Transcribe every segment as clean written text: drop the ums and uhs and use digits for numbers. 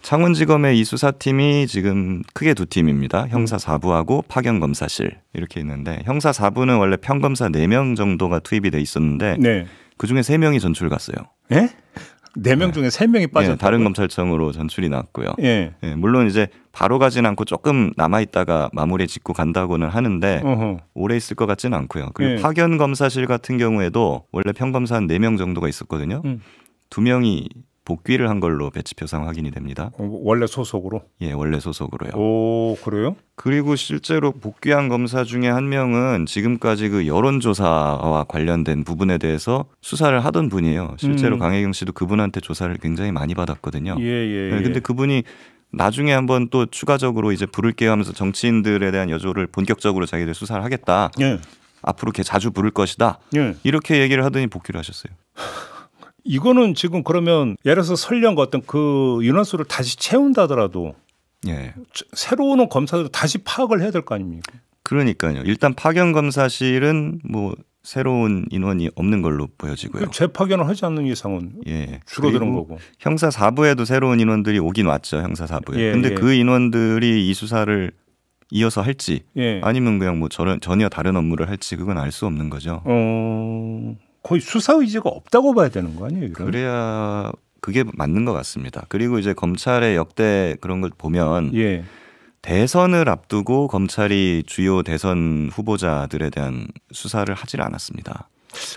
창원지검의 이 수사팀이 지금 크게 두 팀입니다. 형사 4부하고 파견검사실 이렇게 있는데 형사 4부는 원래 평검사 4명 정도가 투입이 돼 있었는데 네. 그중에 3명이 전출 갔어요. 예? 4명 중에 3명이 빠졌다고요? 예, 다른 검찰청으로 전출이 났고요. 예. 예, 물론 이제 바로 가진 않고 조금 남아있다가 마무리 짓고 간다고는 하는데 어허. 오래 있을 것 같지는 않고요. 그리고 예. 파견검사실 같은 경우에도 원래 평검사 한 4명 정도가 있었거든요. 2명이 복귀를 한 걸로 배치표상 확인이 됩니다. 원래 소속으로? 예, 원래 소속으로요. 오, 그래요? 그리고 실제로 복귀한 검사 중에 한 명은 지금까지 그 여론조사와 관련된 부분에 대해서 수사를 하던 분이에요. 실제로 강혜경 씨도 그분한테 조사를 굉장히 많이 받았거든요. 예. 네, 근데 그분이 나중에 한번 또 추가적으로 이제 부를게요 하면서 정치인들에 대한 여조를 본격적으로 자기들 수사를 하겠다. 예. 앞으로 걔 자주 부를 것이다. 예. 이렇게 얘기를 하더니 복귀를 하셨어요. 이거는 지금 그러면 예를 들어서 설령 어떤 그 인원수를 다시 채운다더라도 예. 새로 오는 검사들 다시 파악을 해야 될 거 아닙니까? 그러니까요. 일단 파견검사실은 뭐 새로운 인원이 없는 걸로 보여지고요. 재파견을 하지 않는 이상은 예. 줄어드는 거고. 형사 4부에도 새로운 인원들이 오긴 왔죠. 형사 4부에. 예, 근데 예. 그 인원들이 이 수사를 이어서 할지 예. 아니면 그냥 뭐 전혀 다른 업무를 할지 그건 알 수 없는 거죠. 거의 수사 의지가 없다고 봐야 되는 거 아니에요? 이런? 그래야 그게 맞는 것 같습니다. 그리고 이제 검찰의 역대 그런 걸 보면 예. 대선을 앞두고 검찰이 주요 대선 후보자들에 대한 수사를 하질 않았습니다.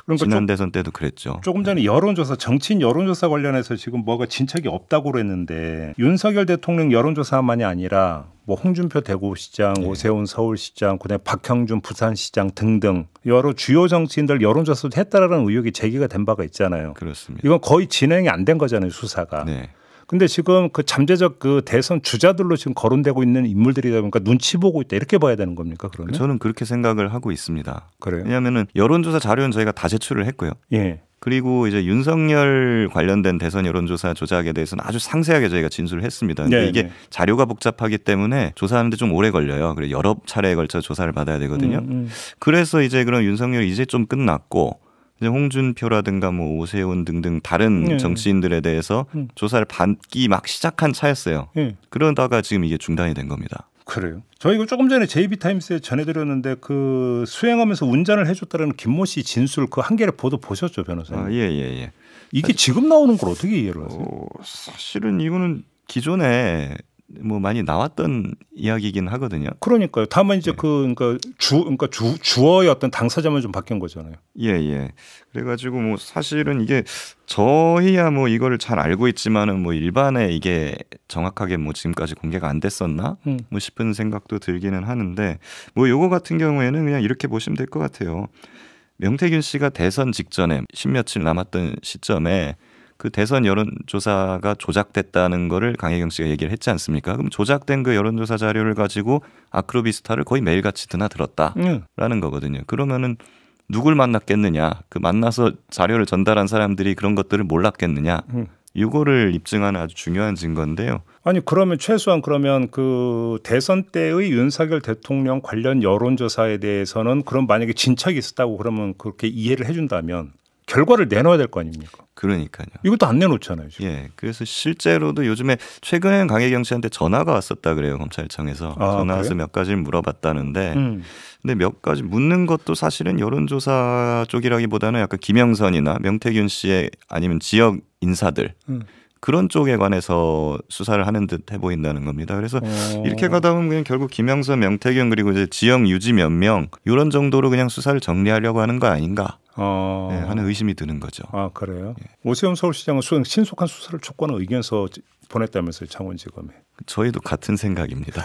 그러니까 지난 대선 때도 그랬죠. 조금 전에 여론조사, 정치인 여론조사 관련해서 지금 뭐가 진척이 없다고 그랬는데 윤석열 대통령 여론조사만이 아니라 뭐 홍준표 대구시장, 네. 오세훈 서울시장, 그다음에 박형준 부산시장 등등 여러 주요 정치인들 여론조사도 했다라는 의혹이 제기가 된 바가 있잖아요. 그렇습니다. 이건 거의 진행이 안 된 거잖아요, 수사가. 네. 근데 지금 그 잠재적 그 대선 주자들로 지금 거론되고 있는 인물들이다 보니까 눈치 보고 있다 이렇게 봐야 되는 겁니까? 그러면? 저는 그렇게 생각을 하고 있습니다. 그래요? 왜냐하면 여론조사 자료는 저희가 다 제출을 했고요. 예. 그리고 이제 윤석열 관련된 대선 여론조사 조작에 대해서는 아주 상세하게 저희가 진술을 했습니다. 근데 네, 이게 네. 자료가 복잡하기 때문에 조사하는데 좀 오래 걸려요. 그래서 여러 차례에 걸쳐 조사를 받아야 되거든요. 그래서 이제 그럼 윤석열이 이제 좀 끝났고 이제 홍준표라든가 뭐 오세훈 등등 다른 네. 정치인들에 대해서 조사를 받기 막 시작한 차였어요. 예. 그러다가 지금 이게 중단이 된 겁니다. 그래요. 저 이거 조금 전에 JB타임스에 전해드렸는데 그 수행하면서 운전을 해줬다는 김모 씨 진술 그 한 개를 보도 보셨죠, 변호사님? 예. 이게 지금 나오는 걸 어떻게 이해를 하세요? 사실은 이거는 기존에 뭐 많이 나왔던 이야기이긴 하거든요. 그러니까요. 다만 이제 네. 그러니까 주어의 어떤 당사자만 좀 바뀐 거잖아요. 예. 그래가지고 뭐 사실은 이게 저희야 뭐 이거를 잘 알고 있지만은 뭐 일반에 이게 정확하게 뭐 지금까지 공개가 안 됐었나 뭐 싶은 생각도 들기는 하는데 뭐 요거 같은 경우에는 그냥 이렇게 보시면 될 것 같아요. 명태균 씨가 대선 직전에 십몇일 남았던 시점에 그 대선 여론조사가 조작됐다는 거를 강혜경 씨가 얘기를 했지 않습니까? 그럼 조작된 그 여론조사 자료를 가지고 아크로비스타를 거의 매일같이 드나들었다라는 거거든요. 그러면은 누굴 만났겠느냐? 그 만나서 자료를 전달한 사람들이 그런 것들을 몰랐겠느냐? 이거를 입증하는 아주 중요한 증거인데요. 아니 그러면 최소한 그러면 그 대선 때의 윤석열 대통령 관련 여론조사에 대해서는 그럼 만약에 진척이 있었다고 그러면 그렇게 이해를 해준다면 결과를 내놔야 될 거 아닙니까? 그러니까요. 이것도 안 내놓잖아요. 지금. 예, 그래서 실제로도 요즘에 최근에는 강혜경 씨한테 전화가 왔었다 그래요. 검찰청에서 전화 와서 몇 가지를 물어봤다는데 근데 몇 가지 묻는 것도 사실은 여론조사 쪽이라기보다는 약간 김영선이나 명태균 씨의 아니면 지역 인사들 그런 쪽에 관해서 수사를 하는 듯 해 보인다는 겁니다. 그래서 이렇게 가다 보면 그냥 결국 김영선, 명태균 그리고 이제 지역 유지 몇 명 이런 정도로 그냥 수사를 정리하려고 하는 거 아닌가 네, 하는 의심이 드는 거죠. 아 그래요? 예. 오세훈 서울시장은 신속한 수사를 촉구하는 의견서 보냈다면서요, 창원지검에. 저희도 같은 생각입니다.